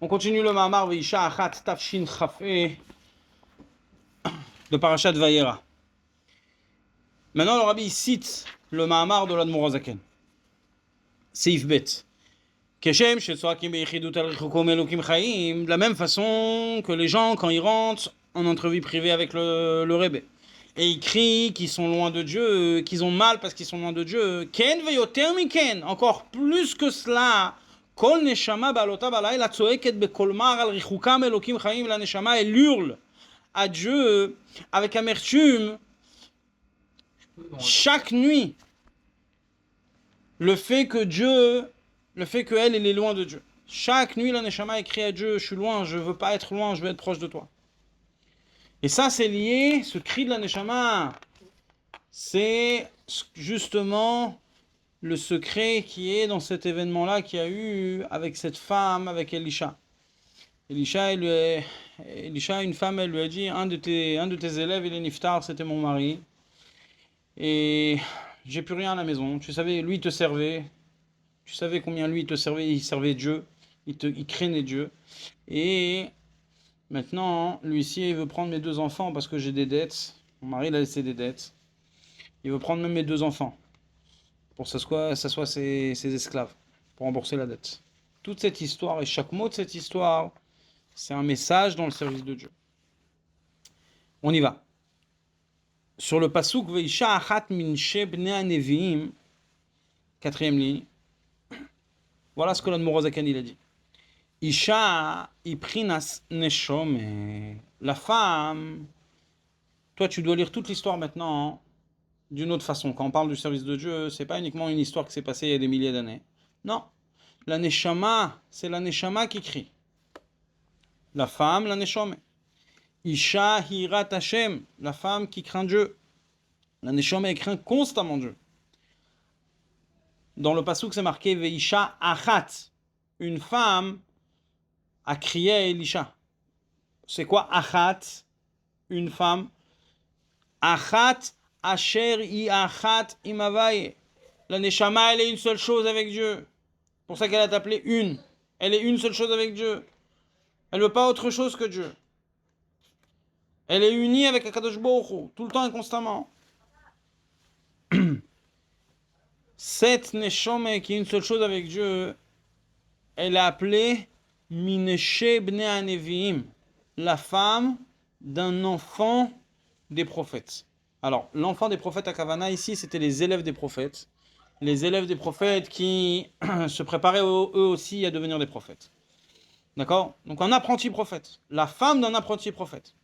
On continue le Mahamar Veisha Achat Tafshin Chafé de Parashat Vayera. Maintenant, le Rabbi cite le Mahamar de l'Admor HaZaken. Seif Bet. Keshem Shetzoakim Beichidut Al Richukom Elokim Chaim. De la même façon que les gens, quand ils rentrent en entrevue privée avec le Rebbe, et ils crient qu'ils sont loin de Dieu, qu'ils ont mal parce qu'ils sont loin de Dieu. Ken veyoter miken. Encore plus que cela. Kol neshama balota balayla tzoeket bekolmar al richukam elokim chaim. La neshama, elle hurle à Dieu avec amertume chaque nuit. Le fait qu'elle est loin de Dieu. Chaque nuit, la neshama écrit à Dieu, je suis loin, je veux pas être loin, je veux être proche de toi. Et ça, c'est lié, ce cri de la neshama, c'est justement le secret qui est dans cet événement-là qu'il y a eu avec cette femme, avec Elisha. Elisha, une femme, elle lui a dit, un de tes élèves, il est niftar, c'était mon mari. Et j'ai plus rien à la maison. Tu savais, lui, il te servait. Tu savais combien lui, il te servait. Il servait Dieu. Il craignait Dieu. Et maintenant, lui-ci, il veut prendre mes 2 enfants parce que j'ai des dettes. Mon mari, il a laissé des dettes. Il veut prendre même mes 2 enfants pour que ça soit ses esclaves, pour rembourser la dette. Toute cette histoire et chaque mot de cette histoire, c'est un message dans le service de Dieu. On y va. Sur le pasuk Veisha Achat min shebnei haneviim, 4e ligne, voilà ce que l'Admor HaZaken il a dit. Isha iprinas neshome. La femme, toi tu dois lire toute l'histoire maintenant d'une autre façon. Quand on parle du service de Dieu, c'est pas uniquement une histoire qui s'est passée il y a des milliers d'années. Non. La neshama, c'est la neshama qui crie. La femme, la neshome. Isha hirat Hashem, la femme qui craint Dieu. La neshama, elle craint constamment Dieu. Dans le pasuk, c'est marqué Veisha achat. Une femme a crié à Elisha. C'est quoi achat? Une femme. Achat asher i achat imavaye. La neshama, elle est une seule chose avec Dieu. C'est pour ça qu'elle a appelé une. Elle est une seule chose avec Dieu. Elle ne veut pas autre chose que Dieu. Elle est unie avec Akadosh Baruch Hu, tout le temps et constamment. Cette neshama qui est une seule chose avec Dieu, elle est appelée Mineshe Bnei Haneviim, la femme d'un enfant des prophètes. Alors, l'enfant des prophètes à Kavana, ici, c'était les élèves des prophètes. Les élèves des prophètes qui se préparaient eux aussi à devenir des prophètes. D'accord? Donc, un apprenti prophète. La femme d'un apprenti prophète.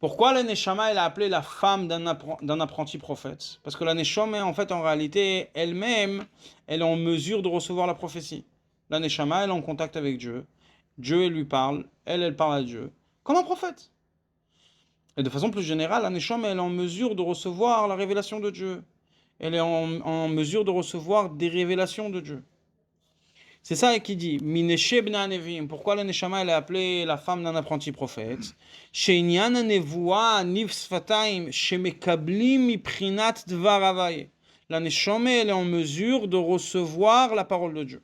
Pourquoi la Neshama, elle a appelé la femme d'un apprenti prophète? Parce que la Neshama, en fait, en réalité, elle-même, elle est en mesure de recevoir la prophétie. La Neshama, elle est en contact avec Dieu. Dieu, elle lui parle. Elle parle à Dieu. Comme un prophète. Et de façon plus générale, la Neshama, elle est en mesure de recevoir la révélation de Dieu. Elle est en mesure de recevoir des révélations de Dieu. C'est ça qui dit Mineshe Bnei Hanevim. Pourquoi la Neshama elle est appelée la femme d'un apprenti prophète? She'inyan hanevuah niv sfataim shemekablim miprinat dvar havaye. La Neshama elle est en mesure de recevoir la parole de Dieu.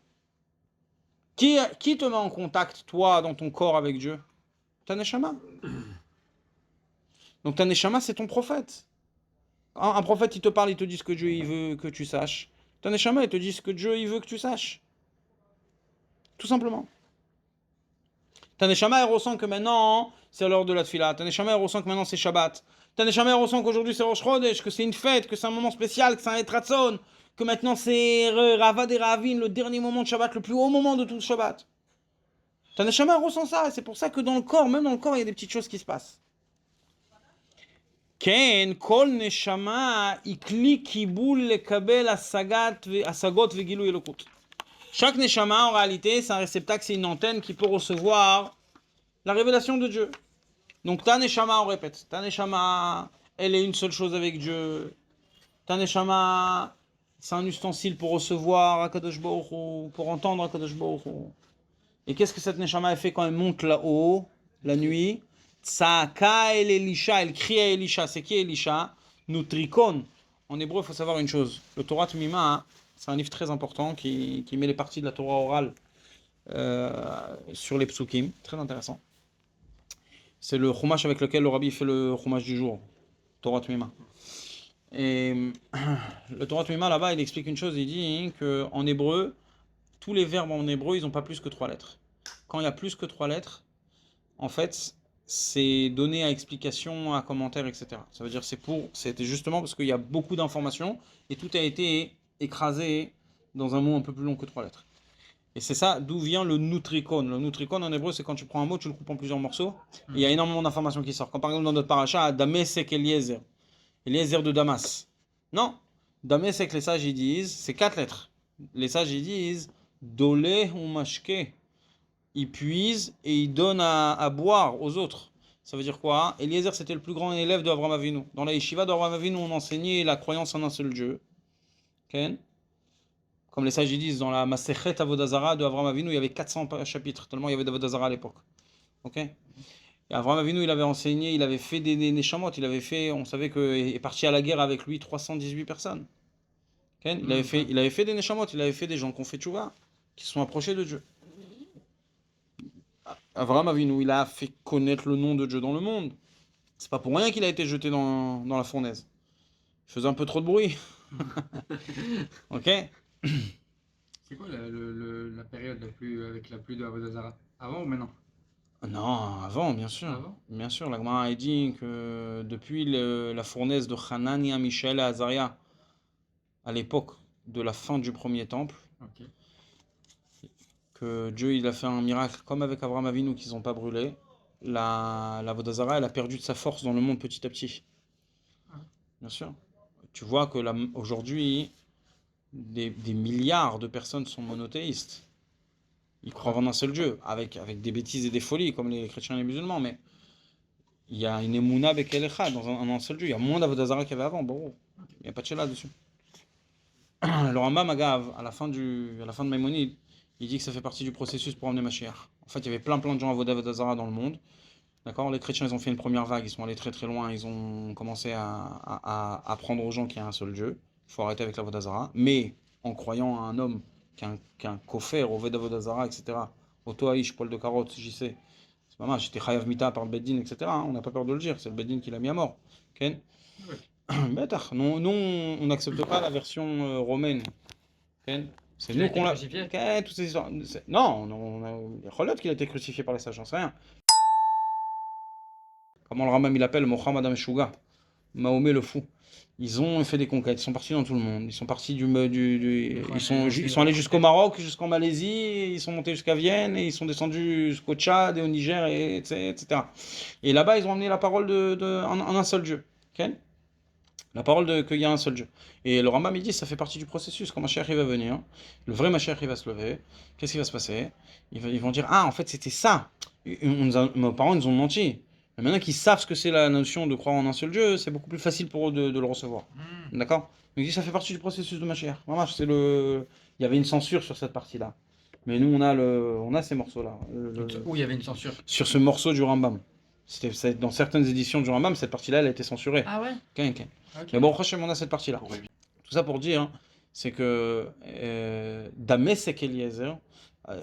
Qui te met en contact toi dans ton corps avec Dieu? Ta Neshama. Donc ta Neshama c'est ton prophète. Un prophète il te parle, il te dit ce que Dieu il veut que tu saches. Ta Neshama il te dit ce que Dieu il veut que tu saches. Tout simplement. Ta Neshama, elle ressent que maintenant, c'est l'heure de la Tfila. Ta Neshama, elle ressent que maintenant, c'est Shabbat. Ta Neshama, elle ressent qu'aujourd'hui, c'est Rosh Chodesh, que c'est une fête, que c'est un moment spécial, que c'est un Etratzon, que maintenant, c'est Ravad et Ravin, le dernier moment de Shabbat, le plus haut moment de tout le Shabbat. Ta Neshama, elle ressent ça, et c'est pour ça que dans le corps, même dans le corps, il y a des petites choses qui se passent. Ken, kol Neshama, ikli kibul lekabel asagot vegilu elokut. Chaque Neshama, en réalité, c'est un réceptacle, c'est une antenne qui peut recevoir la révélation de Dieu. Donc, ta Neshama, on répète, ta Neshama, elle est une seule chose avec Dieu. Ta Neshama, c'est un ustensile pour recevoir Akadosh Baruch Hu, pour entendre Akadosh Baruch Hu. Et qu'est-ce que cette Neshama, elle fait quand elle monte là-haut, la nuit? Tsaka el Elisha, elle crie à Elisha. C'est qui Elisha? Nutrikon. En hébreu, il faut savoir une chose. Le Torah Tmima, c'est un livre très important qui met les parties de la Torah orale sur les psukim, très intéressant. C'est le chumash avec lequel le rabbi fait le chumash du jour, Torah Tmima. Et le Torah Tmima là-bas, il explique une chose, il dit qu'en hébreu, tous les verbes en hébreu, ils n'ont pas plus que 3 lettres. Quand il y a plus que 3 lettres, en fait, c'est donné à explication, à commentaire, etc. Ça veut dire c'était justement parce qu'il y a beaucoup d'informations et tout a été écrasé dans un mot un peu plus long que 3 lettres. Et c'est ça d'où vient le nutricon. Le nutricon en hébreu, c'est quand tu prends un mot, tu le coupes en plusieurs morceaux. Et il y a énormément d'informations qui sortent. Comme par exemple dans notre paracha, Damesek Eliezer. Eliezer de Damas. Non. Damesek, les sages, ils disent, c'est 4 lettres. Les sages, ils disent, Dole ou Mashke. Ils puisent et ils donnent à boire aux autres. Ça veut dire quoi? Eliezer, c'était le plus grand élève de Avraham Avinu. Dans la yeshiva d'Avraham Avinu, on enseignait la croyance en un seul Dieu. Okay? Comme les sages disent, dans la Masechet Avodazara de Avraham Avinu, il y avait 400 chapitres, tellement il y avait d'Avodazara à l'époque. Ok? Et Avraham Avinu, il avait enseigné, il avait fait des neshamot, on savait qu'il est parti à la guerre avec lui 318 personnes. Okay? Il avait fait des neshamot, il avait fait des gens qui ont fait tchouva, qui se sont approchés de Dieu. Avraham Avinu, il a fait connaître le nom de Dieu dans le monde. C'est pas pour rien qu'il a été jeté dans la fournaise. Il faisait un peu trop de bruit. Ok? C'est quoi la période avec la pluie de Avodazara? Avant ou maintenant? Non, avant, bien sûr. Avant? Bien sûr, la Gemara a dit que depuis la fournaise de Hanania, Michel et Azaria, à l'époque de la fin du premier temple, Ok. que Dieu il a fait un miracle comme avec Abraham Avinu qu'ils n'ont pas brûlé. La Vodazara, elle a perdu de sa force dans le monde petit à petit. Bien sûr. Tu vois que aujourd'hui, des milliards de personnes sont monothéistes. Ils croient en un seul Dieu, avec des bêtises et des folies, comme les chrétiens et les musulmans, mais il y a une Emouna Bekel Echad, dans un seul Dieu. Il y a moins d'Avodazara qu'il y avait avant, bon. Il n'y a pas de Sheila dessus. Le Rambam Agav, à la fin de Maïmonide, il dit que ça fait partie du processus pour emmener Mashiach. En fait, il y avait plein de gens à Vodazara dans le monde. D'accord? Les chrétiens, ils ont fait une première vague, ils sont allés très loin, ils ont commencé à apprendre aux gens qu'il y a un seul Dieu. Il faut arrêter avec la Vodazara. Mais en croyant à un homme qu'un kofer, au Vodazara, etc., Oto Aïch, Paul de Carotte, JC, c'est pas mal, j'étais Chayav Mita par le Beddin, etc., hein, on n'a pas peur de le dire, c'est le Beddin qui l'a mis à mort. Ken? Bêtach, non, on n'accepte pas la version romaine. Ken? C'est nous qu'on l'a. Ken, toutes ces histoires. Non, il y a Cholot qui a été crucifié par les sages, j'en sais rien. Comment le Rambam il appelle Mohammed Ameshuga, Mahomet le fou. Ils ont fait des conquêtes, ils sont partis dans tout le monde. Ils sont partis ils sont allés jusqu'au Maroc, jusqu'en Malaisie, ils sont montés jusqu'à Vienne, et ils sont descendus jusqu'au Tchad et au Niger, etc. Et là-bas, ils ont amené la parole en un seul Dieu. Okay? La parole qu'il y a un seul Dieu. Et le Rambam il dit ça fait partie du processus. Quand Mashiach va venir, le vrai Mashiach il va se lever. Qu'est-ce qui va se passer? Ils vont dire ah en fait c'était ça. Nos parents nous ont menti. Mais maintenant qu'ils savent ce que c'est la notion de croire en un seul Dieu, c'est beaucoup plus facile pour eux de le recevoir. D'accord? Donc il dit ça fait partie du processus de Mashiach. Vraiment, il y avait une censure sur cette partie-là. Mais nous on a ces morceaux-là. Où il y avait une censure? Sur ce morceau du Rambam. Dans certaines éditions du Rambam, cette partie-là, elle a été censurée. Ah ouais? Okay. Mais bon, franchement, on a cette partie-là. Tout ça pour dire, hein, c'est que Damesek Eliezer,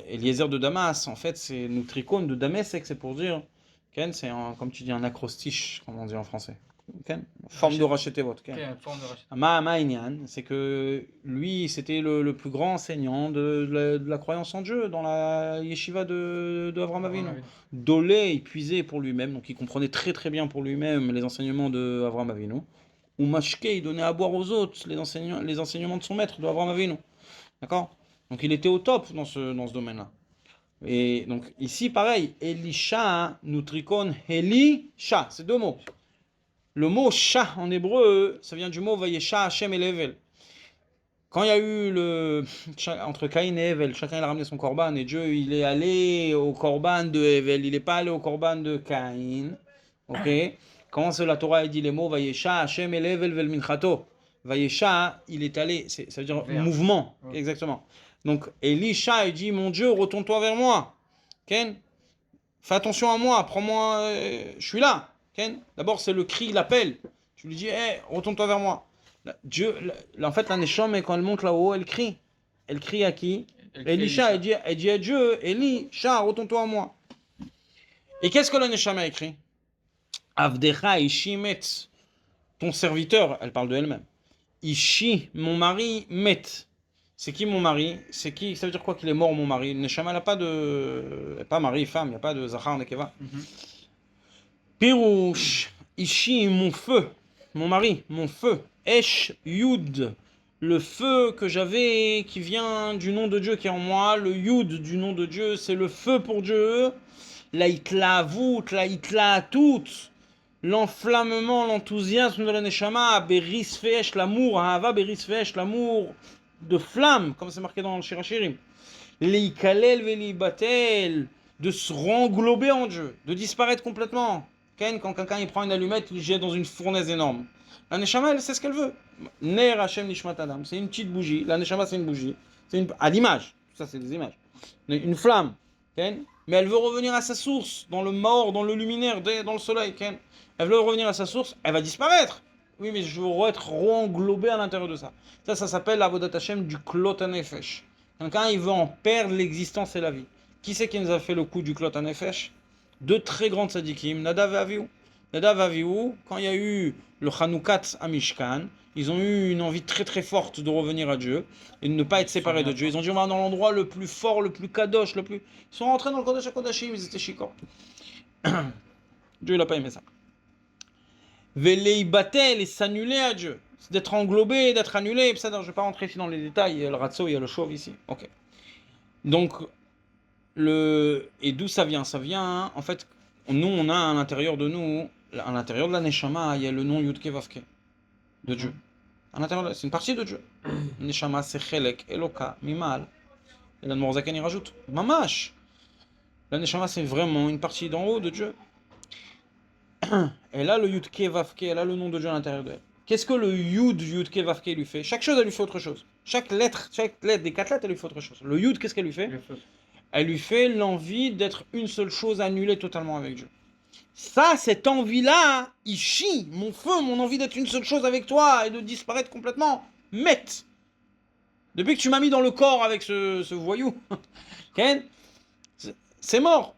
Eliezer de Damas, en fait, c'est Nutricone de Damesek, c'est pour dire, Ken, c'est comme tu dis, un acrostiche, comme on dit en français. Ken, forme de racheter votre. Forme de rachat. Ma'inyan, c'est que lui, c'était le plus grand enseignant de la croyance en Dieu dans la yeshiva de Avraham Avinu. Dolé, il puisait pour lui-même, donc il comprenait très bien pour lui-même les enseignements de Avraham Avinu. Ou Mashke, il donnait à boire aux autres les enseignements de son maître, de Avraham Avinu. D'accord? Donc il était au top dans ce domaine-là. Et donc ici, pareil, Elisha, Nutricon, Elisha, c'est 2 mots. Le mot Shah en hébreu, ça vient du mot Vayesha Hashem et Level. Quand il y a eu entre Caïn et Evel, chacun il a ramené son korban et Dieu il est allé au korban de Evel, il n'est pas allé au korban de Caïn. Ok? Quand la Torah a dit les mots Vayesha Hashem et Level vel minchato, Vayesha il est allé, ça veut dire mouvement, exactement. Donc Elisha il dit mon Dieu retourne-toi vers moi, Ken, fais attention à moi, prends-moi, je suis là. D'abord, c'est le cri, l'appel. Tu lui dis, hey, retourne-toi vers moi. Dieu, en fait, la Neshama, quand elle monte là-haut, elle crie. Elle crie à qui? Elisha, elle dit à Dieu, Elisha, retourne-toi à moi. Et qu'est-ce que la Neshama a écrit? Avdecha ishi met. Ton serviteur, elle parle de elle-même. Ishi, mon mari, met. C'est qui mon mari? C'est qui? Ça veut dire quoi qu'il est mort, mon mari? Neshama n'a pas de. Pas mari, femme, il n'y a pas de Zachar, Nekeva. Pirouche, Ishi, mon feu. Mon mari, mon feu. Esh, Yud. Le feu que j'avais qui vient du nom de Dieu qui est en moi. Le Yud du nom de Dieu, c'est le feu pour Dieu. La itlaavout, la itlaatout. L'enflammement, l'enthousiasme de la Neshama, Beris Feesh, l'amour, Ahava Beris Feesh, l'amour de flamme, comme c'est marqué dans le Shirachirim. Leikalel velibatel, de se renglober en Dieu, de disparaître complètement. Quand quelqu'un il prend une allumette, il jette dans une fournaise énorme. La Neshama, elle sait ce qu'elle veut. Ner Hashem Nishmat Adam, c'est une petite bougie. La Neshama, c'est une bougie. À l'image, tout ça, c'est des images. Une flamme, mais elle veut revenir à sa source, dans le mort, dans le luminaire, dans le soleil. Elle veut revenir à sa source, elle va disparaître. Oui, mais je veux être englobé à l'intérieur de ça. Ça s'appelle l'Avodat Hashem du Klot HaNefesh. Quelqu'un, il veut en perdre l'existence et la vie. Qui c'est qui nous a fait le coup du Klot HaNefesh? Deux très grands tzadikim, Nadav et Avihu. Nadav et Avihu, quand il y a eu le Chanoukat à Mishkan, ils ont eu une envie très très forte de revenir à Dieu et de ne pas être séparés de Dieu. Ils ont dit on va dans l'endroit le plus fort, le plus kadosh, le plus... Ils sont rentrés dans le Kodesh HaKodashim, ils étaient chicors. Dieu il n'a pas aimé ça. Veleibatel et s'annuler à Dieu. C'est d'être englobé, d'être annulé. Je ne vais pas rentrer ici dans les détails. Il y a le ratso, il y a le chauve ici. Ok. Donc, et d'où ça vient? Ça vient, en fait, nous, on a à l'intérieur de nous, à l'intérieur de la Neshama, il y a le nom Yudke Vavke, de Dieu. À l'intérieur, c'est une partie de Dieu. Neshama, c'est Chelek, Eloka, Mimal. Et la Morzaken, il rajoute Mamash. La Neshama, c'est vraiment une partie d'en haut de Dieu. Elle a le Yudke Vavke, elle a le nom de Dieu à l'intérieur d'elle. Qu'est-ce que le Yud Yudke Vavke lui fait? Chaque chose, elle lui fait autre chose. Chaque lettre des 4 lettres, elle lui fait autre chose. Le Yud, qu'est-ce qu'elle lui fait? Elle lui fait l'envie d'être une seule chose, annulée totalement avec Dieu. Ça, cette envie-là, Ishi, mon feu, mon envie d'être une seule chose avec toi et de disparaître complètement, mette. Depuis que tu m'as mis dans le corps avec ce voyou, c'est mort.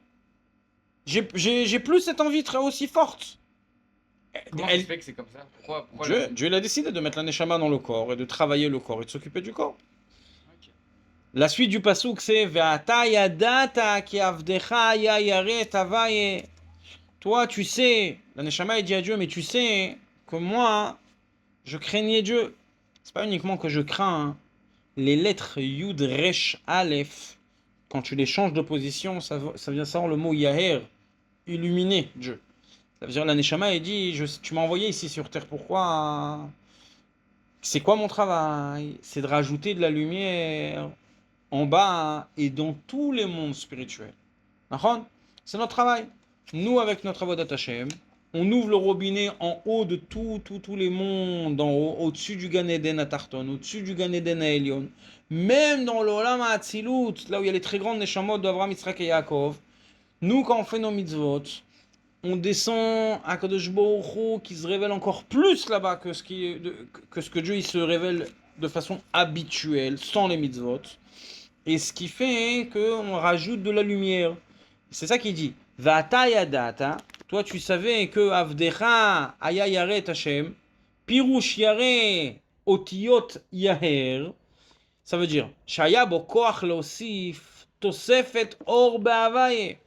J'ai plus cette envie très aussi forte. Comment ça se fait que c'est comme ça? Pourquoi Dieu il a décidé de mettre la Neshama dans le corps et de travailler le corps et de s'occuper du corps. Okay. La suite du pasuk c'est Ve'ata yadata ki avdecha yayare tavaye. Toi tu sais, la Neshama il dit à Dieu, mais tu sais que moi je craignais Dieu. C'est pas uniquement que je crains hein. Les lettres Yud Resh Aleph, quand tu les changes de position, ça vient sans le mot Yaher, illuminer Dieu. Ça veut dire la Neshama il dit tu m'as envoyé ici sur terre, pourquoi? C'est quoi mon travail? C'est de rajouter de la lumière en bas et dans tous les mondes spirituels. C'est notre travail. Nous, avec notre Avodat Hashem, on ouvre le robinet en haut de tous les mondes, en haut, au-dessus du Gan Eden à Tarton, au-dessus du Gan Eden à Elion, même dans l'Olam Hatzilut, là où il y a les très grandes Neshamot d'Avraham, Yitzhak et Yaakov. Nous, quand on fait nos mitzvot, on descend à Kadosh Baruch Hu qui se révèle encore plus là-bas que ce que Dieu il se révèle de façon habituelle, sans les mitzvot. Et ce qui fait qu'on rajoute de la lumière. C'est ça qu'il dit. Vata yadata. Toi, tu savais que Avdecha aya yaret Hashem. Pirush yare otiyot yaher. Ça veut dire Shaya bo koach losif tosefet or be'avaye.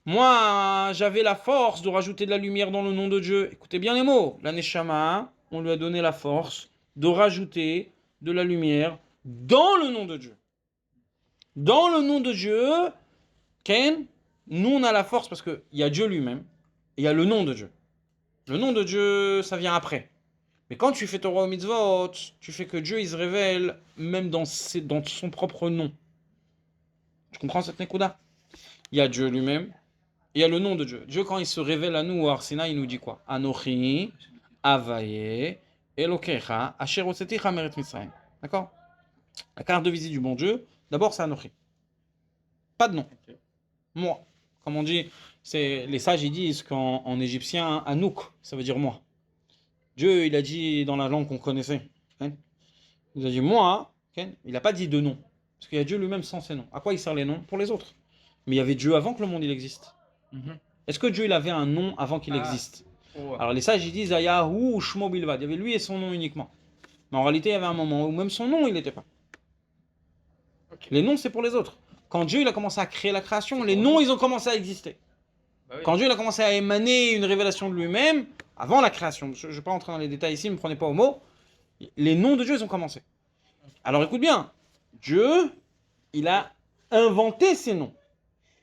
Moi, j'avais la force de rajouter de la lumière dans le nom de Dieu. Écoutez bien les mots. La Neshama, on lui a donné la force de rajouter de la lumière dans le nom de Dieu. Dans le nom de Dieu, Ken, nous on a la force parce qu'il y a Dieu lui-même et il y a le nom de Dieu. Le nom de Dieu, ça vient après. Mais quand tu fais Torah au mitzvot, tu fais que Dieu il se révèle même dans son propre nom. Tu comprends cette nekuda? Il y a Dieu lui-même. Il y a le nom de Dieu. Dieu, quand il se révèle à nous au Arsina, il nous dit quoi? Anochi, Avaye, Elokecha, Asher Otseticha Meret Mitzrayim. D'accord? La carte de visite du bon Dieu, d'abord c'est Anochi. Pas de nom. Okay. Moi. Comme on dit, les sages ils disent qu'en égyptien, Anouk, ça veut dire moi. Dieu, il a dit dans la langue qu'on connaissait. Hein? Il a dit moi, hein? Il n'a pas dit de nom. Parce qu'il y a Dieu lui-même sans ses noms. À quoi il sert les noms? Pour les autres. Mais il y avait Dieu avant que le monde il existe. Est-ce que Dieu il avait un nom avant qu'il existe? Ouais. Alors les sages ils disent Ayahu ou Shmo Bilvad. Il y avait lui et son nom uniquement. Mais en réalité il y avait un moment où même son nom il n'était pas. Ok. Les noms c'est pour les autres. Quand Dieu il a commencé à créer la création, C'est les pour noms nous. ils ont commencé à exister. Bah oui. Quand Dieu il a commencé à émaner une révélation de lui-même, avant la création, je ne vais pas entrer dans les détails ici, ne me prenez pas au mot, les noms de Dieu ils ont commencé. Alors écoute bien, Dieu, il a inventé ces noms.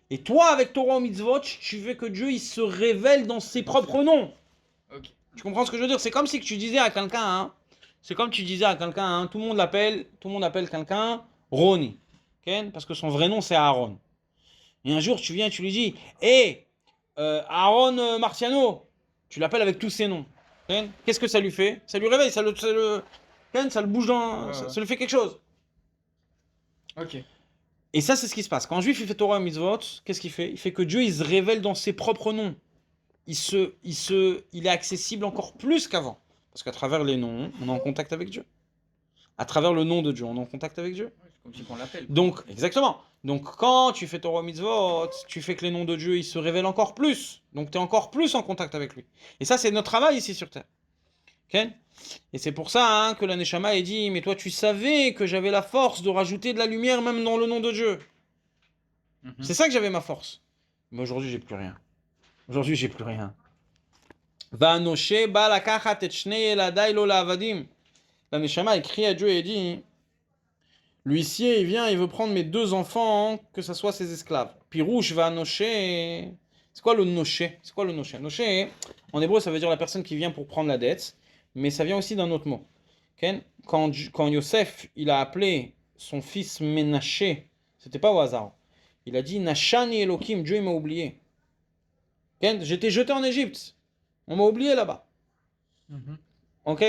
Et toi, avec Torah ou Mitzvot, tu veux que Dieu il se révèle dans ses propres noms. Ok. Tu comprends ce que je veux dire? C'est comme si que tu disais à quelqu'un, hein, c'est comme tu disais à quelqu'un, hein, tout le monde appelle quelqu'un Roni, okay? Parce que son vrai nom c'est Aaron. Et un jour tu viens et tu lui dis, hé, Aaron Marciano, tu l'appelles avec tous ses noms. Okay? Qu'est-ce que ça lui fait? Ça lui réveille, ça le bouge dans, Ouais, ça, ouais. ça lui fait quelque chose. Ok. Et ça, c'est ce qui se passe. Quand un juif il fait Torah et Mitzvot, qu'est-ce qu'il fait? Il fait que Dieu il se révèle dans ses propres noms. Il est accessible encore plus qu'avant. Parce qu'à travers les noms, on est en contact avec Dieu. À travers le nom de Dieu, on est en contact avec Dieu. Ouais, c'est comme si on l'appelle. Donc, exactement. Donc, quand tu fais Torah et Mitzvot, tu fais que les noms de Dieu ils se révèlent encore plus. Donc, tu es encore plus en contact avec lui. Et ça, c'est notre travail ici sur Terre. Ok? Et c'est pour ça hein, que la Neshama a dit, mais toi tu savais que j'avais la force de rajouter de la lumière même dans le nom de Dieu. C'est ça que j'avais ma force. Mais aujourd'hui, j'ai plus rien. Aujourd'hui, j'ai plus rien. Vanoshe ba lakachat et shnei eladai lo la'avadim. La Neshama écrit à Dieu et dit, l'huissier, il vient, il veut prendre mes 2 enfants, que ce soit ses esclaves. Pirouche vanoshe. C'est quoi le noché? C'est quoi le noché? Noché, en hébreu, ça veut dire la personne qui vient pour prendre la dette, mais ça vient aussi d'un autre mot. Okay? Quand Yosef, il a appelé son fils Ménaché, c'était pas au hasard. Il a dit Nashani Elohim, Dieu il m'a oublié. Okay? J'étais jeté en Égypte. On m'a oublié là-bas. Ok?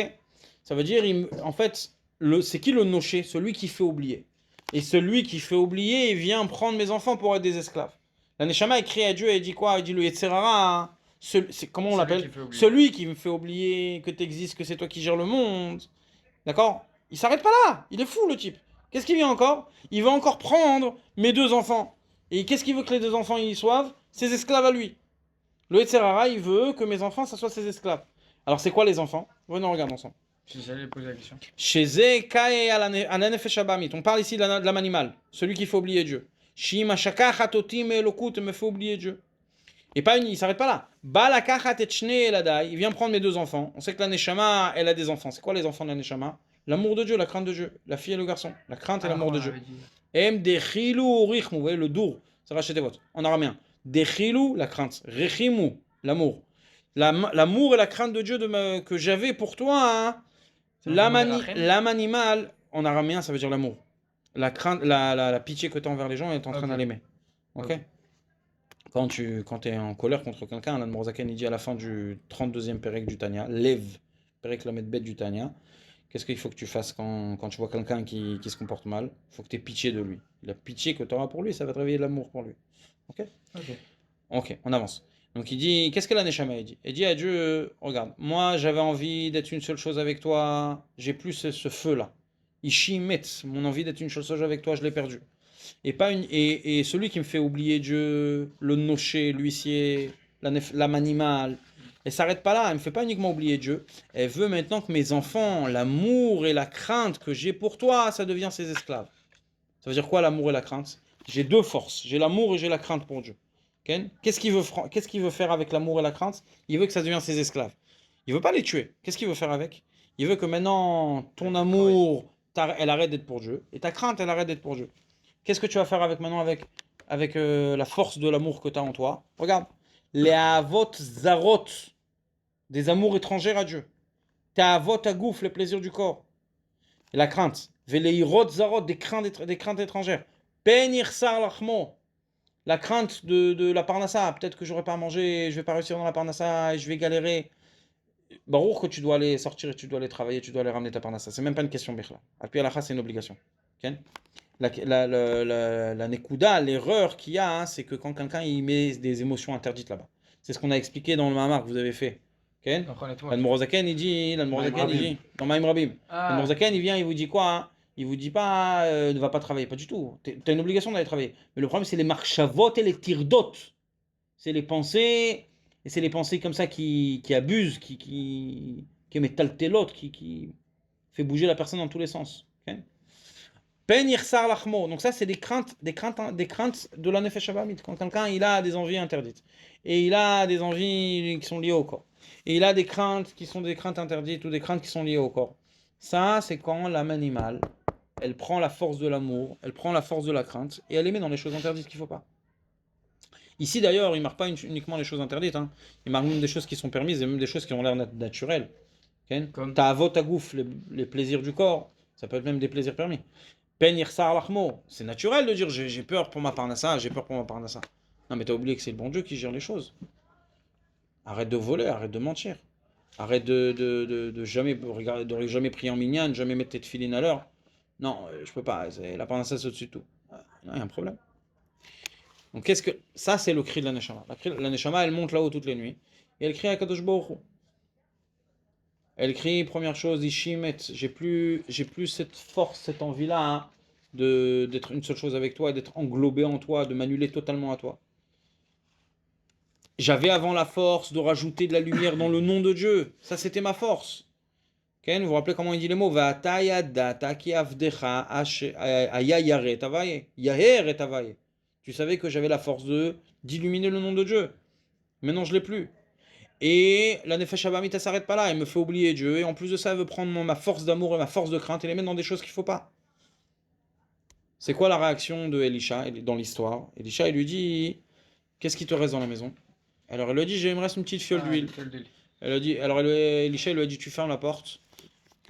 Ça veut dire, en fait, c'est qui le noché? Celui qui fait oublier. Et celui qui fait oublier, il vient prendre mes enfants pour être des esclaves. La Neshama écrit à Dieu et dit quoi? Il dit le Yetzerara. Hein. Comment on l'appelle? Celui qui me fait oublier que tu existes, que c'est toi qui gères le monde. D'accord? Il s'arrête pas là. Il est fou le type. Qu'est-ce qu'il vient encore? Il veut encore prendre mes 2 enfants. Et qu'est-ce qu'il veut que les 2 enfants y soient? Ses esclaves à lui. Le Yetzerara, il veut que mes enfants, ça soit ses esclaves. Alors c'est quoi les enfants? Venez, on regarde ensemble. J'allais poser la question. Chez Ze Kae Alanefesh Abamit. On parle ici de l'âme animale. Celui qui fait oublier Dieu. Shima Shakachatoti me Elokut me fait oublier Dieu. Et pas une, il s'arrête pas là. Balakachat et Shne Eladai. Il vient prendre mes 2 enfants. On sait que la Neshama, elle a des enfants. C'est quoi les enfants de la Neshama? L'amour de Dieu, la crainte de Dieu. La fille et le garçon. La crainte et l'amour de Dieu. Em Dechilu Richmu. Vous voyez le dour. Ça va chez des votes. En araméen. Dechilu, la crainte. Rechimu, l'amour. L'amour et la crainte de Dieu que j'avais pour toi. Hein. L'âme animale, en araméen, ça veut dire l'amour. La crainte, la pitié que tu as envers les gens et tu es en train de l'aimer. Ok? Quand tu es en colère contre quelqu'un, l'Admor Zaken il dit à la fin du 32e Pérec du Tanya, lève, Pérec Lamed Bet du Tanya, qu'est-ce qu'il faut que tu fasses quand tu vois quelqu'un qui se comporte mal? Il faut que tu aies pitié de lui. La pitié que tu auras pour lui, ça va te réveiller de l'amour pour lui. Ok? Ok, on avance. Donc il dit, qu'est-ce que la Neshama dit? Il dit à Dieu, regarde, moi j'avais envie d'être une seule chose avec toi, j'ai plus ce feu-là. Ishimet, mon envie d'être une seule chose avec toi, je l'ai perdu. Et celui qui me fait oublier Dieu, le noché, l'huissier, l'âme animale, elle s'arrête pas là, elle me fait pas uniquement oublier Dieu, elle veut maintenant que mes enfants, l'amour et la crainte que j'ai pour toi, ça devient ses esclaves. Ça veut dire quoi l'amour et la crainte? J'ai 2 forces, j'ai l'amour et j'ai la crainte pour Dieu. Qu'est-ce qu'il veut faire avec l'amour et la crainte? Il veut que ça devienne ses esclaves. Il veut pas les tuer. Qu'est-ce qu'il veut faire avec? Il veut que maintenant ton amour, elle arrête d'être pour Dieu et ta crainte, elle arrête d'être pour Dieu. Qu'est-ce que tu vas faire avec la force de l'amour que tu as en toi? Regarde, les avot zarot, des amours étrangères à Dieu. Ta avot agouf, les plaisirs du corps. Et la crainte. Veleirot zarot, des craintes étrangères. Penir sar lachmo. La crainte de la parnassa, peut-être que j'aurai pas à manger, je vais pas réussir dans la parnassa et je vais galérer. Barour que tu dois aller sortir et tu dois aller travailler, tu dois aller ramener ta parnassa. C'est même pas une question bichla. Alpi alacha, c'est une obligation. Okay? La nekuda, l'erreur qu'il y a, hein, c'est que quand quelqu'un il met des émotions interdites là-bas. C'est ce qu'on a expliqué dans le mamar que vous avez fait. Okay? L'Admor Zaken il dit, dans Maïm Rabim, l'Admor Zaken il vient, il vous dit quoi? Hein? Il vous dit pas ne va pas travailler, pas du tout. T'as une obligation d'aller travailler. Mais le problème, c'est les marchavot et les tirdot. C'est les pensées, et c'est les pensées comme ça qui abusent, qui mettent l'autre, qui fait bouger la personne dans tous les sens. Okay. Pen yirsar lachmo. Donc ça, c'est des craintes de la nefesh habamit. Quand quelqu'un il a des envies interdites et il a des envies qui sont liées au corps et il a des craintes qui sont des craintes interdites ou des craintes qui sont liées au corps. Ça, c'est quand l'âme animale, elle prend la force de l'amour, elle prend la force de la crainte et elle les met dans les choses interdites qu'il faut pas. Ici d'ailleurs, il ne marque pas uniquement les choses interdites, hein. Il marque même des choses qui sont permises et même des choses qui ont l'air naturelles. Okay. Comme Ta'avot tagouf, les plaisirs du corps, ça peut être même des plaisirs permis. Pen yirsar lachmo, c'est naturel de dire j'ai peur pour ma parnassa, j'ai peur pour ma parnassa. Non mais t'as oublié que c'est le bon Dieu qui gère les choses. Arrête de voler, arrête de mentir. Arrête de jamais regarder, de jamais prier en minyan, de jamais mettre tes tefilines à l'heure. Non, je peux pas, la parnassa c'est au-dessus de tout. Il y a un problème. Donc qu'est-ce que ça c'est le cri de la neshama. La neshama elle monte là-haut toutes les nuits et elle crie à Kadosh Baruch Hu. Elle crie première chose Ishimet, j'ai plus cette force, cette envie là hein, d'être une seule chose avec toi et d'être englobé en toi, de m'annuler totalement à toi. J'avais avant la force de rajouter de la lumière dans le nom de Dieu. Ça c'était ma force. Okay, vous vous rappelez comment il dit les mots tu savais que j'avais la force d'illuminer le nom de Dieu. Maintenant, je l'ai plus. Et la Nefesh Habamit, elle s'arrête pas là. Elle me fait oublier Dieu. Et en plus de ça, elle veut prendre ma force d'amour et ma force de crainte et les mettre dans des choses qu'il faut pas. C'est quoi la réaction de Elisha dans l'histoire? Elisha, il lui dit qu'est-ce qui te reste dans la maison? Alors, elle lui dit il me reste une petite fiole d'huile. Elisha, il lui a dit tu fermes la porte.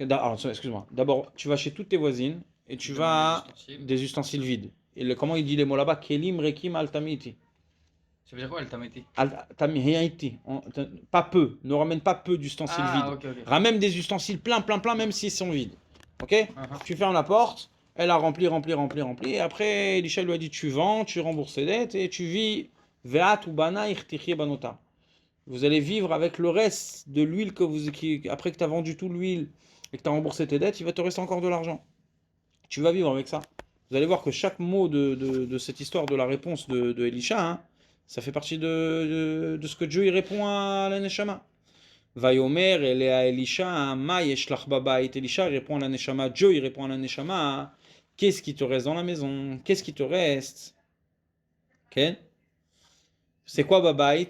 Alors, excuse-moi. D'abord, tu vas chez toutes tes voisines et tu vas des ustensiles vides. Et comment il dit les mots là-bas? Kelim rekim altamiti. Ça veut dire quoi, altamiti? Altamiti. Pas peu. Ne ramène pas peu d'ustensiles vides. Okay. Ramène des ustensiles plein, même s'ils sont vides. Ok? Tu fermes la porte. Elle a rempli. Et après, Elisha lui a dit tu vends, tu rembourses tes dettes et tu vis. Ve'at ou bana irtichie banota. Vous allez vivre avec le reste de l'huile après que tu as vendu toute l'huile et que tu as remboursé tes dettes, il va te rester encore de l'argent. Tu vas vivre avec ça. Vous allez voir que chaque mot de cette histoire de la réponse de Elisha, hein, ça fait partie de ce que Dieu y répond à la Neshama. Vayomer, elle est à Elisha, Ma yeshlach babait. Elisha répond à la Neshama, Dieu il répond à la Neshama. Qu'est-ce qui te reste dans la maison? Qu'est-ce qui te reste? Okay. C'est quoi babait?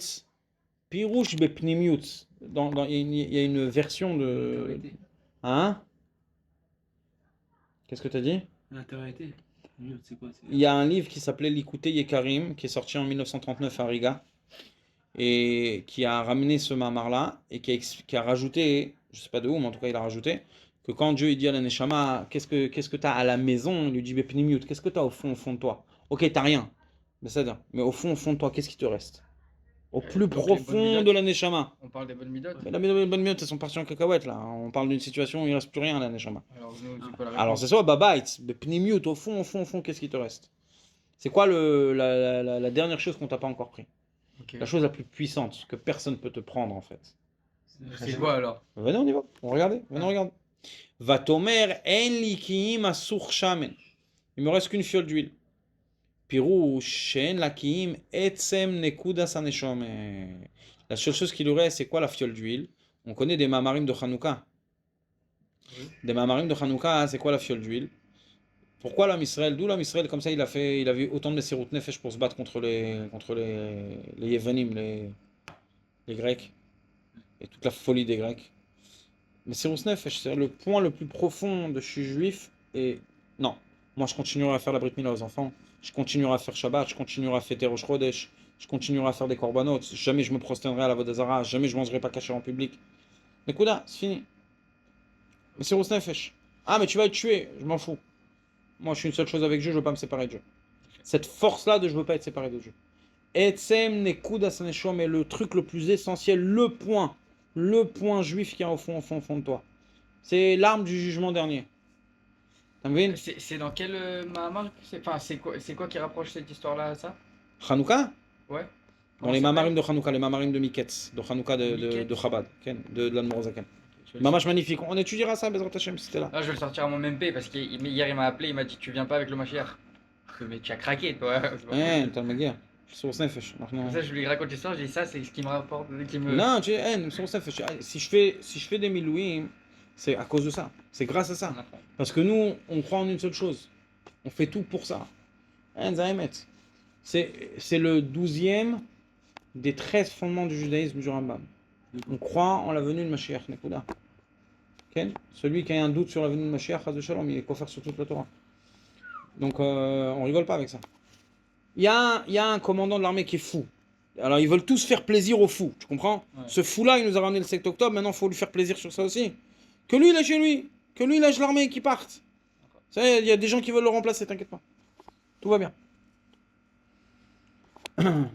Pirouche bepnimiut. Il y a une version de. Hein? Qu'est-ce que tu as dit? L'intériorité. C'est quoi? Il y a un livre qui s'appelait L'Ikouté Yekarim, qui est sorti en 1939 à Riga, et qui a ramené ce mamar-là, et qui a rajouté, je ne sais pas de où, mais en tout cas il a rajouté, que quand Dieu il dit à la Neshama, qu'est-ce que tu as à la maison? Il lui dit bepnimiut, qu'est-ce que tu as au fond de toi? Ok, t'as rien, mais au fond de toi, qu'est-ce qui te reste? Au plus profond de la Neshama. On parle des bonnes midotes. Mais les bonnes midotes, elles sont parties en cacahuète là. On parle d'une situation où il ne reste plus rien à la Neshama. Alors c'est ça, babait, pnimiut, au fond, qu'est-ce qui te reste? C'est quoi la dernière chose qu'on t'a pas encore pris? Okay. La chose la plus puissante que personne peut te prendre en fait. C'est quoi alors? Venez, on y va. On regarde. Venez, regarde. Vatomer en likiim asur shamen. Il me reste qu'une fiole d'huile. Pirou shen lakiim etsem nekudas aneshom. La seule chose qui lui reste, c'est quoi la fiole d'huile? On connaît des mamarim de Hanouka. Oui. Des mamarim de Hanouka, c'est quoi la fiole d'huile? Pourquoi l'homme Israël? D'où l'homme Israël comme ça il avait autant de Messirut Nefesh pour se battre contre les Yevanim, les Grecs et toute la folie des Grecs. Messirut Nefesh, c'est le point le plus profond de je suis juif et non, moi je continuerai à faire la Brit Mila aux enfants, je continuerai à faire Shabbat, je continuerai à fêter Rosh Chodesh, je continuerai à faire des korbanot, jamais je me prosternerai à la Vodazara, jamais je mangerai pas caché en public. Mais Kouda, c'est fini. Messirut Nefesh. Ah mais tu vas être tué, je m'en fous. Moi, je suis une seule chose avec Dieu, je ne veux pas me séparer de Dieu. Cette force-là de je ne veux pas être séparé de Dieu. Etsem nekudas aneshom est le truc le plus essentiel, le point juif qui est au fond de toi. C'est l'arme du jugement dernier. C'est dans quel Mahamar? Enfin, c'est quoi qui rapproche cette histoire-là à ça? Hanouka? Ouais. Dans les mamarim de Hanouka, les mamarim de Miketz, de Hanouka de Chabad, de l'Admor Zaken. Mamash magnifique. On étudiera ça, Bezrat Hashem, si t'es là. Là, je vais le sortir à mon MP parce qu'hier il m'a appelé, il m'a dit tu viens pas avec le Mashiach. Mais tu as craqué toi. C'est pas Eh, possible. t'as le méga. Source nefesh. Comme ça, je lui raconte l'histoire, je dis ça, c'est ce qui me rapporte, qui me. Non, tu sais, source nefesh. Si je fais des milouim, c'est à cause de ça. C'est grâce à ça. Parce que nous, on croit en une seule chose. On fait tout pour ça. Zahemet. C'est le 12e des 13 fondements du judaïsme du Rambam. On croit en la venue de Mashiach, Nekuda. Okay? Celui qui a un doute sur la venue de Mashiach, Chas de Shalom, il est coffert sur toute la Torah. Donc on rigole pas avec ça. Il y a un commandant de l'armée qui est fou. Alors ils veulent tous faire plaisir au fou, tu comprends? Ouais. Ce fou-là, il nous a ramené le 7 octobre, maintenant il faut lui faire plaisir sur ça aussi. Que lui, il est chez lui. Que lui, il lâche l'armée et qu'il parte. Ça, il y a des gens qui veulent le remplacer, t'inquiète pas. Tout va bien. Comme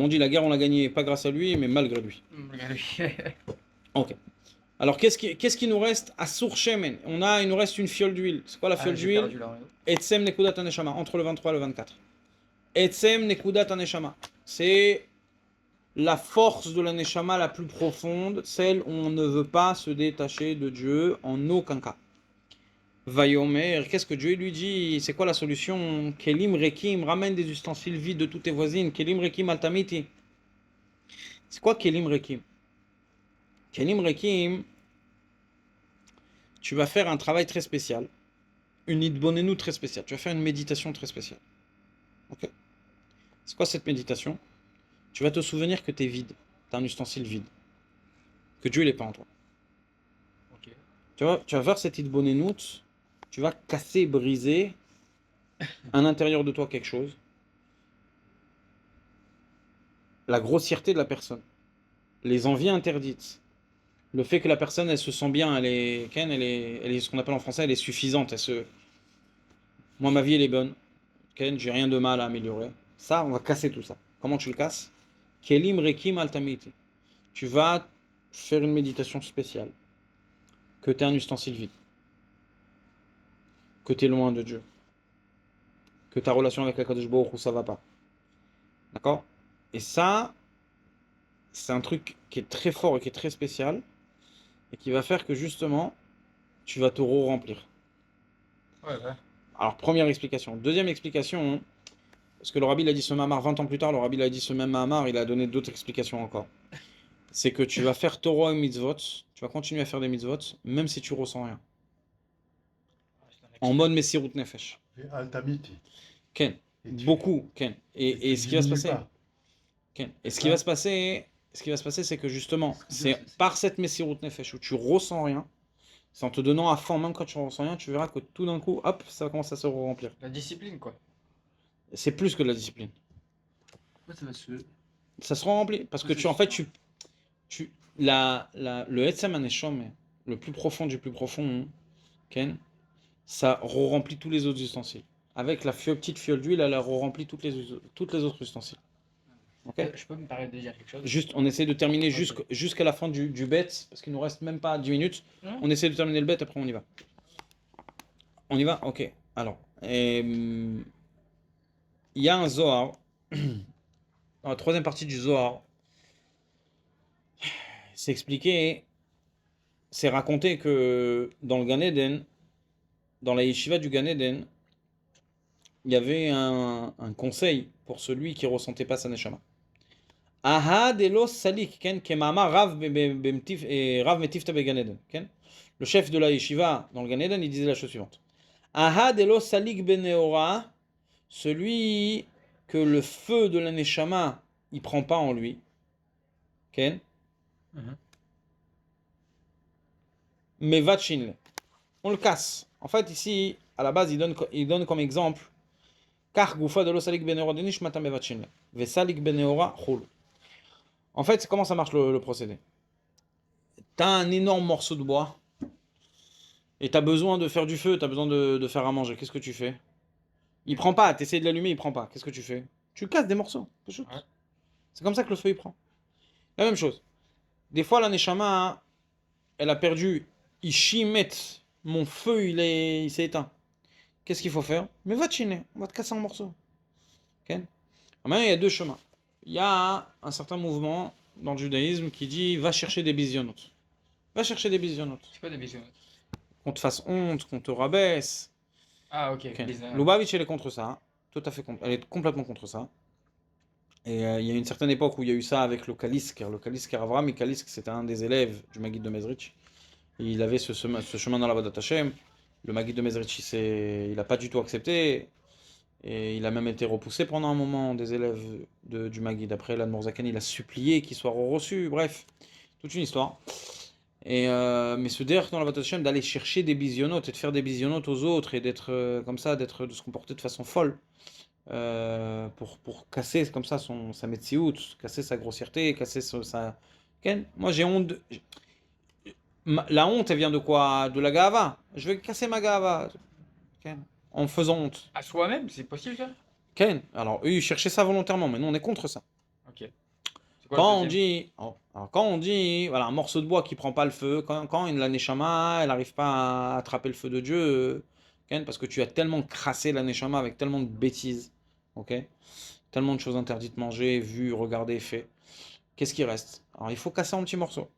on dit, la guerre, on l'a gagnée pas grâce à lui, mais malgré lui. Regarde lui. Ok. Alors, qu'est-ce qui nous reste à Sourchemen? Il nous reste une fiole d'huile. C'est quoi la fiole J'ai d'huile? perdu là. Etsem Nekudat Aneshama, entre le 23 et le 24. Etsem Nekudat Aneshama. C'est la force de la Neshama la plus profonde, celle où on ne veut pas se détacher de Dieu en aucun cas. Vayomer, qu'est-ce que Dieu lui dit? C'est quoi la solution? Kelim Rekim, ramène des ustensiles vides de toutes tes voisines. Kelim Rekim Altamiti. C'est quoi Kelim Rekim? Kelim Rekim, tu vas faire un travail très spécial, une idbonenu très spéciale. Tu vas faire une méditation très spéciale. Ok? C'est quoi cette méditation? Tu vas te souvenir que tu es vide, tu as un ustensile vide, que Dieu n'est pas en toi. Ok. Tu vas faire cette idbonenu, tu vas casser, briser à l'intérieur de toi quelque chose. La grossièreté de la personne, les envies interdites, le fait que la personne elle se sent bien, elle est ce qu'on appelle en français, elle est suffisante. Moi ma vie elle est bonne, Ken, j'ai rien de mal à améliorer. Ça, on va casser tout ça. Comment tu le casses? Kelim rekim altamiti. Tu vas faire une méditation spéciale, que tu es un ustensile vide, que tu es loin de Dieu, que ta relation avec la Kadosh Baruch Hu, ça va pas. D'accord? Et ça, c'est un truc qui est très fort et qui est très spécial et qui va faire que justement, tu vas te remplir. Ouais, ouais. Alors, première explication. Deuxième explication, parce que le Rabbi l'a dit ce Mahamar 20 ans plus tard, le Rabbi l'a dit ce même Mahamar, il a donné d'autres explications encore. C'est que tu vas faire Torah et mitzvot, tu vas continuer à faire des mitzvot, même si tu ressens rien. En mode Messirut Nefesh. Altamiti. Ken, Et tu- beaucoup, Ken. Et ce qui va se diminues passer, pas. Ken. Et ce qui va se passer, c'est que justement, c'est par cette Messirut Nefesh où tu ressens rien, c'est en te donnant à fond, même quand tu ressens rien, tu verras que tout d'un coup, hop, ça commence à se remplir. La discipline, quoi. C'est plus que de la discipline. Pourquoi ça va se. Ça se remplit parce que le Etzem Aneshom, le plus profond du plus profond, Ken, ça remplit tous les autres ustensiles. Avec la petite fiole d'huile, elle remplit toutes les autres ustensiles. Ok? Je peux me permettre de dire quelque chose? Juste, on essaie de terminer jusqu'à la fin du bête, parce qu'il nous reste même pas 10 minutes. Ouais. On essaie de terminer le bête, après on y va. On y va? Ok. Alors, il y a un Zohar, dans la troisième partie du Zohar, c'est expliqué, c'est raconté que dans le Gan Eden, dans la yeshiva du Gan Eden, il y avait un conseil pour celui qui ressentait pas sa neshama. Aha delos salik, ken kemama rav metifta be Gan Eden, ken. Le chef de la yeshiva dans le Gan Eden, il disait la chose suivante. Aha delos salik beneora, celui que le feu de la neshama, il prend pas en lui, ken. Mais vachinle. On le casse. En fait, ici, à la base, il donne comme exemple Kach goufa de lo salik beneora de nishmata me vachinle. Ve salik beneora chul. En fait, comment ça marche le procédé? Tu as un énorme morceau de bois et tu as besoin de faire du feu, tu as besoin de faire à manger. Qu'est-ce que tu fais? Il prend pas, tu essaies de l'allumer, il prend pas. Qu'est-ce que tu fais? Tu casses des morceaux. Ouais. C'est comme ça que le feu il prend. La même chose. Des fois, la neshama, elle a perdu. Ishimet, mon feu, il s'est éteint. Qu'est-ce qu'il faut faire? Mais va te chiner, on va te casser en morceaux. Okay? Maintenant, il y a deux chemins. Il y a un certain mouvement dans le judaïsme qui dit va chercher des bisounours. Va chercher des bisounours. C'est quoi des visions? Qu'on te fasse honte, qu'on te rabaisse. Ah, ok. Ok. Bizarre. Lubavitch, elle est contre ça. Tout à fait contre. Elle est complètement contre ça. Et il y a une certaine époque où il y a eu ça avec le Kalisker. Le Kalisker Avram, et Kalisk, c'était un des élèves du Maguide de Mezrich. Et il avait ce chemin dans la Vodat Hashem. Le Maguide de Mezrich, il n'a pas du tout accepté. Et il a même été repoussé pendant un moment des élèves du Maguide. Après, l'Admor Zaken, il a supplié qu'il soit reçu. Bref, toute une histoire. Et mais ce derrière dans la Vodat Hashem, d'aller chercher des bisionotes et de faire des bisionotes aux autres et d'être comme ça, de se comporter de façon folle. Pour casser comme ça sa metsiout, casser sa grossièreté, casser sa... Ken, moi j'ai honte. La honte, elle vient de quoi? De la gava. Je vais casser ma gava. Ken, en faisant honte. À soi-même, c'est possible ça? Ken, alors eux, ils cherchaient ça volontairement, mais nous on est contre ça. Ok. C'est quoi Quand le on deuxième? dit, alors, quand on dit, voilà, un morceau de bois qui prend pas le feu, quand la neshama, elle n'arrive pas à attraper le feu de Dieu, Ken, parce que tu as tellement crassé la neshama avec tellement de bêtises, ok? Tellement de choses interdites, manger, vues, regarder, fait. Qu'est-ce qui reste? Alors il faut casser en petits morceaux.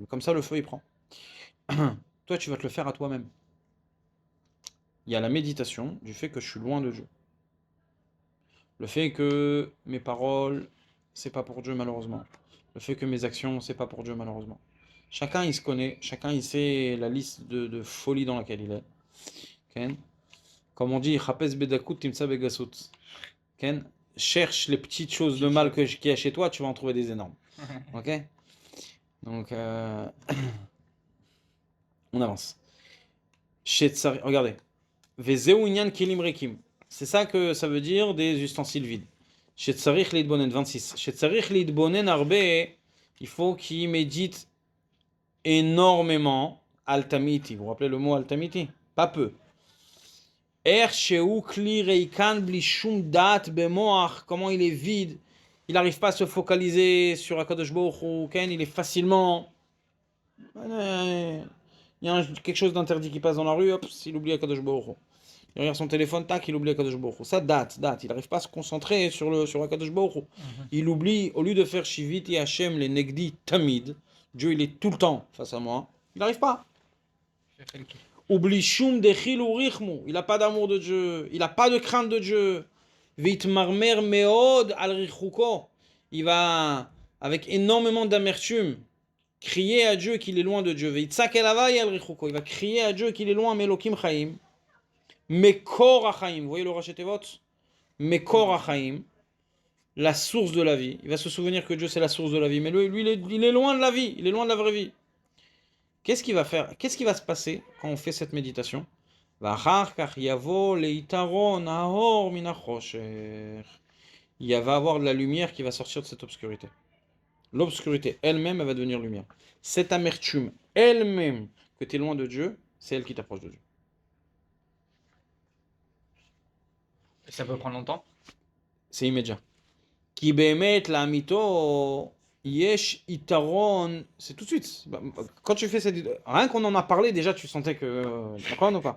Comme ça, le feu, il prend. Toi, tu vas te le faire à toi-même. Il y a la méditation du fait que je suis loin de Dieu. Le fait que mes paroles, c'est pas pour Dieu, malheureusement. Le fait que mes actions, c'est pas pour Dieu, malheureusement. Chacun, il se connaît. Chacun, il sait la liste de folie dans laquelle il est. Ken? Comme on dit, Chapes bedakut timsa begasut. Ken? Cherche les petites choses de mal qu'il y a chez toi, tu vas en trouver des énormes. Ok? Donc, on avance. Regardez. Vezeu inyan kelim rekim. C'est ça que ça veut dire des ustensiles vides. Shetzarich leitbonen 26. Shetzarich leitbonen arbe. Il faut qu'il médite énormément. Altamiti. Vous vous rappelez le mot altamiti? Pas peu. Comment il est vide, il n'arrive pas à se focaliser sur Akadosh Baruch Hu, il est facilement... Il y a quelque chose d'interdit qui passe dans la rue, hop, il oublie Akadosh Baruch Hu. Il regarde son téléphone, tac, il oublie Akadosh Baruch Hu. Ça date, il n'arrive pas à se concentrer sur Akadosh Baruch Hu. Il oublie, au lieu de faire Shiviti Hashem, les Negdi Tamid, Dieu il est tout le temps face à moi, il n'arrive pas. Oublie Shum Dechil ou Richmu. Il n'a pas d'amour de Dieu. Il n'a pas de crainte de Dieu. Vitmarmer Meod al Richuko. Il va, avec énormément d'amertume, crier à Dieu qu'il est loin de Dieu. Vitzak elavai al Richuko. Il va crier à Dieu qu'il est loin. Melokim Chaim. Mekor Achaim. Vous voyez le Rashi Tevot? Mekor Achaim. La source de la vie. Il va se souvenir que Dieu c'est la source de la vie. Mais lui il est loin de la vie. Il est loin de la vraie vie. Qu'est-ce qu'il va faire? Qu'est-ce qui va se passer quand on fait cette méditation? Il va avoir de la lumière qui va sortir de cette obscurité. L'obscurité elle-même, elle va devenir lumière. Cette amertume elle-même que tu es loin de Dieu, c'est elle qui t'approche de Dieu. Et ça peut prendre longtemps? C'est immédiat. Qui bémet la mito. Yesh itaron, c'est tout de suite. Quand tu fais cette... Rien qu'on en a parlé, déjà tu sentais que... D'accord ou pas?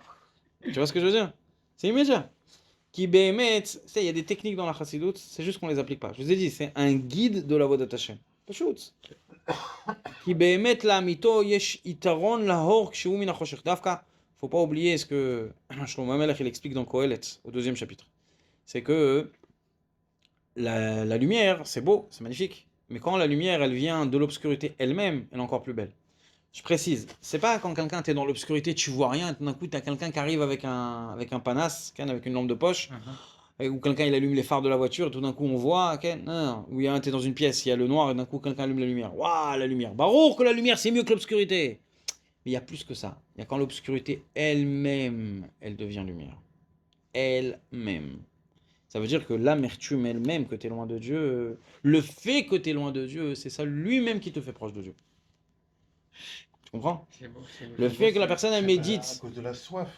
Tu vois ce que je veux dire? C'est immédiat. Qui bémet, il y a des techniques dans la chassidoute, c'est juste qu'on les applique pas. Je vous ai dit, c'est un guide de la voie d'attaché. Pas shoot. Qui bémet la mito yesh itaron la hor kshu min achoshech davka. Faut pas oublier ce que Shlomo Melech il explique dans Kohelet, au 2e chapitre. C'est que la lumière, c'est beau, c'est magnifique. Mais quand la lumière, elle vient de l'obscurité elle-même, elle est encore plus belle. Je précise, c'est pas quand quelqu'un t'es dans l'obscurité, tu vois rien, et tout d'un coup, tu as quelqu'un qui arrive avec un panasse, avec une lampe de poche, ou quelqu'un il allume les phares de la voiture, et tout d'un coup on voit, non, ou t'es dans une pièce, il y a le noir, et d'un coup quelqu'un allume la lumière. Waouh, la lumière. Barour que la lumière, c'est mieux que l'obscurité. Mais il y a plus que ça. Il y a quand l'obscurité elle-même, elle devient lumière. Elle-même. Ça veut dire que l'amertume elle-même, que tu es loin de Dieu, le fait que tu es loin de Dieu, c'est ça lui-même qui te fait proche de Dieu. Tu comprends? C'est beau, Le fait que la personne elle médite. À cause de la soif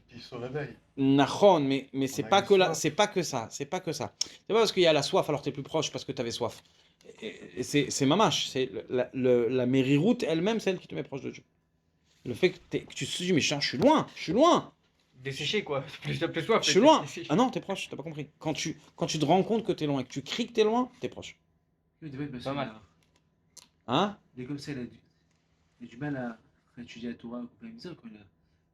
qui se réveille. Nahon, mais c'est On a pas une que soif. c'est pas que ça. C'est pas que ça. C'est pas parce qu'il y a la soif alors tu es plus proche parce que tu avais soif. C'est mamache. C'est la mériroute elle-même, c'est elle qui te met proche de Dieu. Le fait que tu te dis, mais je suis loin, je suis loin. Desséché quoi, plus soif. Je suis loin. Ah non, t'es proche, t'as pas compris. Quand tu te rends compte que t'es loin et que tu cries que t'es loin, t'es proche. Je devais Pas mal. Hein? Il est comme ça, il a du mal à étudier la Torah ou la Mitzvot quand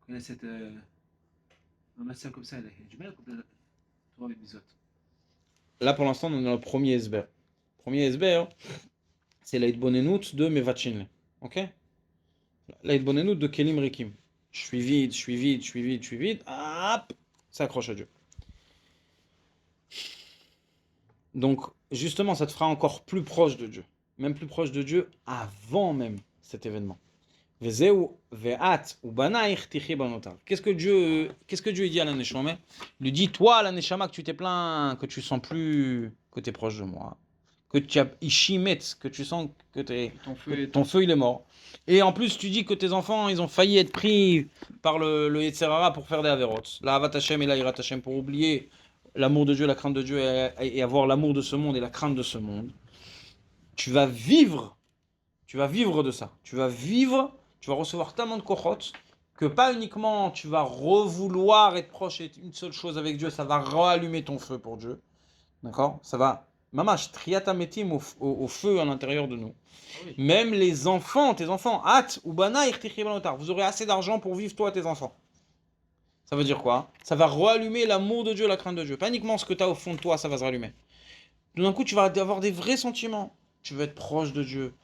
il a cette. Un master comme ça, il a du mal à comprendre la Torah et la Mitzvot. Là, pour l'instant, on est dans le premier esber. Premier esber, c'est la Hitbonenut de Mevachinle. Ok? La Hitbonenut de Kelim Rikim. Je suis vide, je suis vide, je suis vide, je suis vide. Hop! Ça accroche à Dieu. Donc, justement, ça te fera encore plus proche de Dieu. Même plus proche de Dieu avant même cet événement. Qu'est-ce que Dieu dit à la Neshama? Il lui dit, toi, la Neshama, que tu t'es plaint, que tu sens plus que tu es proche de moi, que tu as Ishimet, que tu sens que ton feu il est mort. Et en plus, tu dis que tes enfants, ils ont failli être pris par le Yetzer Hara pour faire des Averot. La Havat Hashem et la Yirat Hashem, pour oublier l'amour de Dieu, la crainte de Dieu et avoir l'amour de ce monde et la crainte de ce monde. Tu vas vivre de ça. Tu vas recevoir tellement de kochot que pas uniquement tu vas revouloir être proche et une seule chose avec Dieu, ça va rallumer ton feu pour Dieu. D'accord? Ça va, mamash, triatametim au feu à l'intérieur de nous. Oui. Même les enfants, tes enfants, at ou bana irtichibanotar, vous aurez assez d'argent pour vivre toi et tes enfants. Ça veut dire quoi? Ça va rallumer l'amour de Dieu, la crainte de Dieu. Pas uniquement ce que tu as au fond de toi, ça va se rallumer. Tout d'un coup, tu vas avoir des vrais sentiments. Tu vas être proche de Dieu.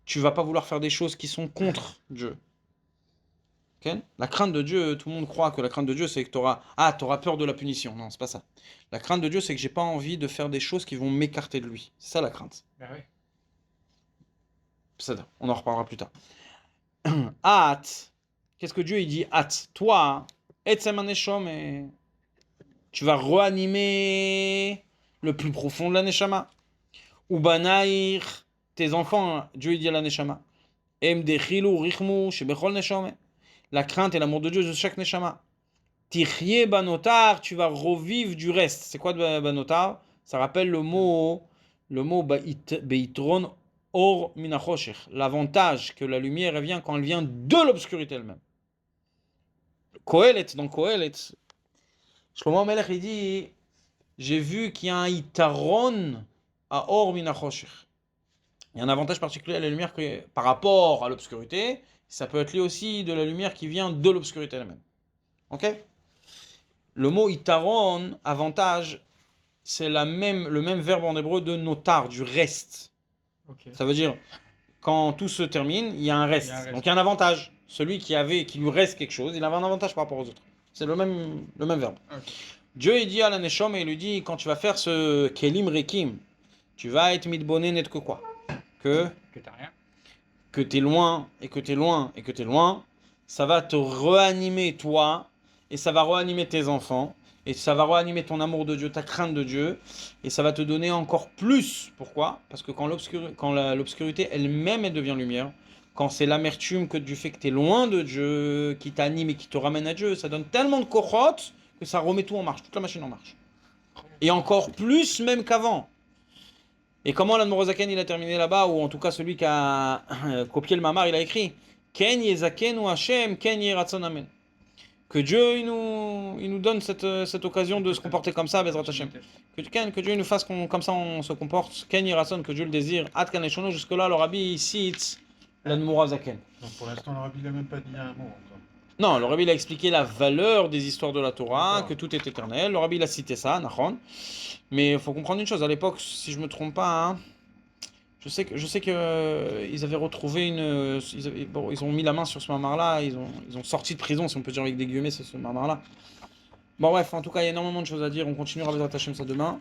Tu vas pas vouloir faire des choses qui sont contre Dieu. Okay? La crainte de Dieu, tout le monde croit que la crainte de Dieu, c'est que tu auras peur de la punition. Non, c'est pas ça. La crainte de Dieu, c'est que j'ai pas envie de faire des choses qui vont m'écarter de lui. C'est ça la crainte. Ben oui. On en reparlera plus tard. At, qu'est-ce que Dieu il dit? At, toi, tu vas reanimer le plus profond de la neshama. Ou banaïr, tes enfants, Dieu il dit à la neshama. La crainte et l'amour de Dieu de chaque neshama. Tichye banotar, tu vas revivre du reste. C'est quoi banotar? Ça rappelle le mot beitron or minachoshech. L'avantage que la lumière elle vient quand elle vient de l'obscurité elle-même. Kohelet, dans Kohelet, Shlomo Melech il dit, j'ai vu qu'il y a un itaron à or minachoshech. Il y a un avantage particulier à la lumière par rapport à l'obscurité. Ça peut être lié aussi de la lumière qui vient de l'obscurité elle-même. Ok? Le mot itaron, avantage, c'est le même verbe en hébreu de notar, du reste. Ok. Ça veut dire, quand tout se termine, il y a un reste. Donc il y a un avantage. Celui qui lui reste quelque chose, il avait un avantage par rapport aux autres. C'est le même verbe. Ok. Dieu, il dit à la Neshom, et il lui dit, quand tu vas faire ce kelim rekim, tu vas être mitboné net que quoi? Que t'as rien. Que t'es loin, et que t'es loin, et que t'es loin, ça va te réanimer toi, et ça va réanimer tes enfants, et ça va réanimer ton amour de Dieu, ta crainte de Dieu, et ça va te donner encore plus. Pourquoi? Parce que quand l'obscurité elle-même elle devient lumière, quand c'est l'amertume que du fait que t'es loin de Dieu, qui t'anime et qui te ramène à Dieu, ça donne tellement de kochot que ça remet tout en marche, toute la machine en marche. Et encore plus même qu'avant. Et comment l'Admorozaken il a terminé là-bas, ou en tout cas celui qui a copié le mamar, il a écrit Ken Yezakenu Hashem, Ken Yeratzon Amen. Que Dieu il nous donne cette occasion de se comporter comme ça, Bezrat Hashem. Que Dieu nous fasse comme ça on se comporte, Ken Yeratzon, que Dieu le désire. At Kan Eshono, jusque-là, le Rabbi cite l'Admorozaken. Donc pour l'instant, le Rabbi n'a même pas dit un mot encore. Non, le Rabbi il a expliqué la valeur des histoires de la Torah, que tout est éternel. Le Rabbi il a cité ça, Nachon. Mais il faut comprendre une chose, à l'époque, si je me trompe pas, hein, je sais que ils avaient retrouvé ils ont mis la main sur ce mamar-là, ils ont sorti de prison, si on peut dire avec des guillemets, ce mamar-là. Bon bref, en tout cas, il y a énormément de choses à dire, on continuera avec Hashem ça demain.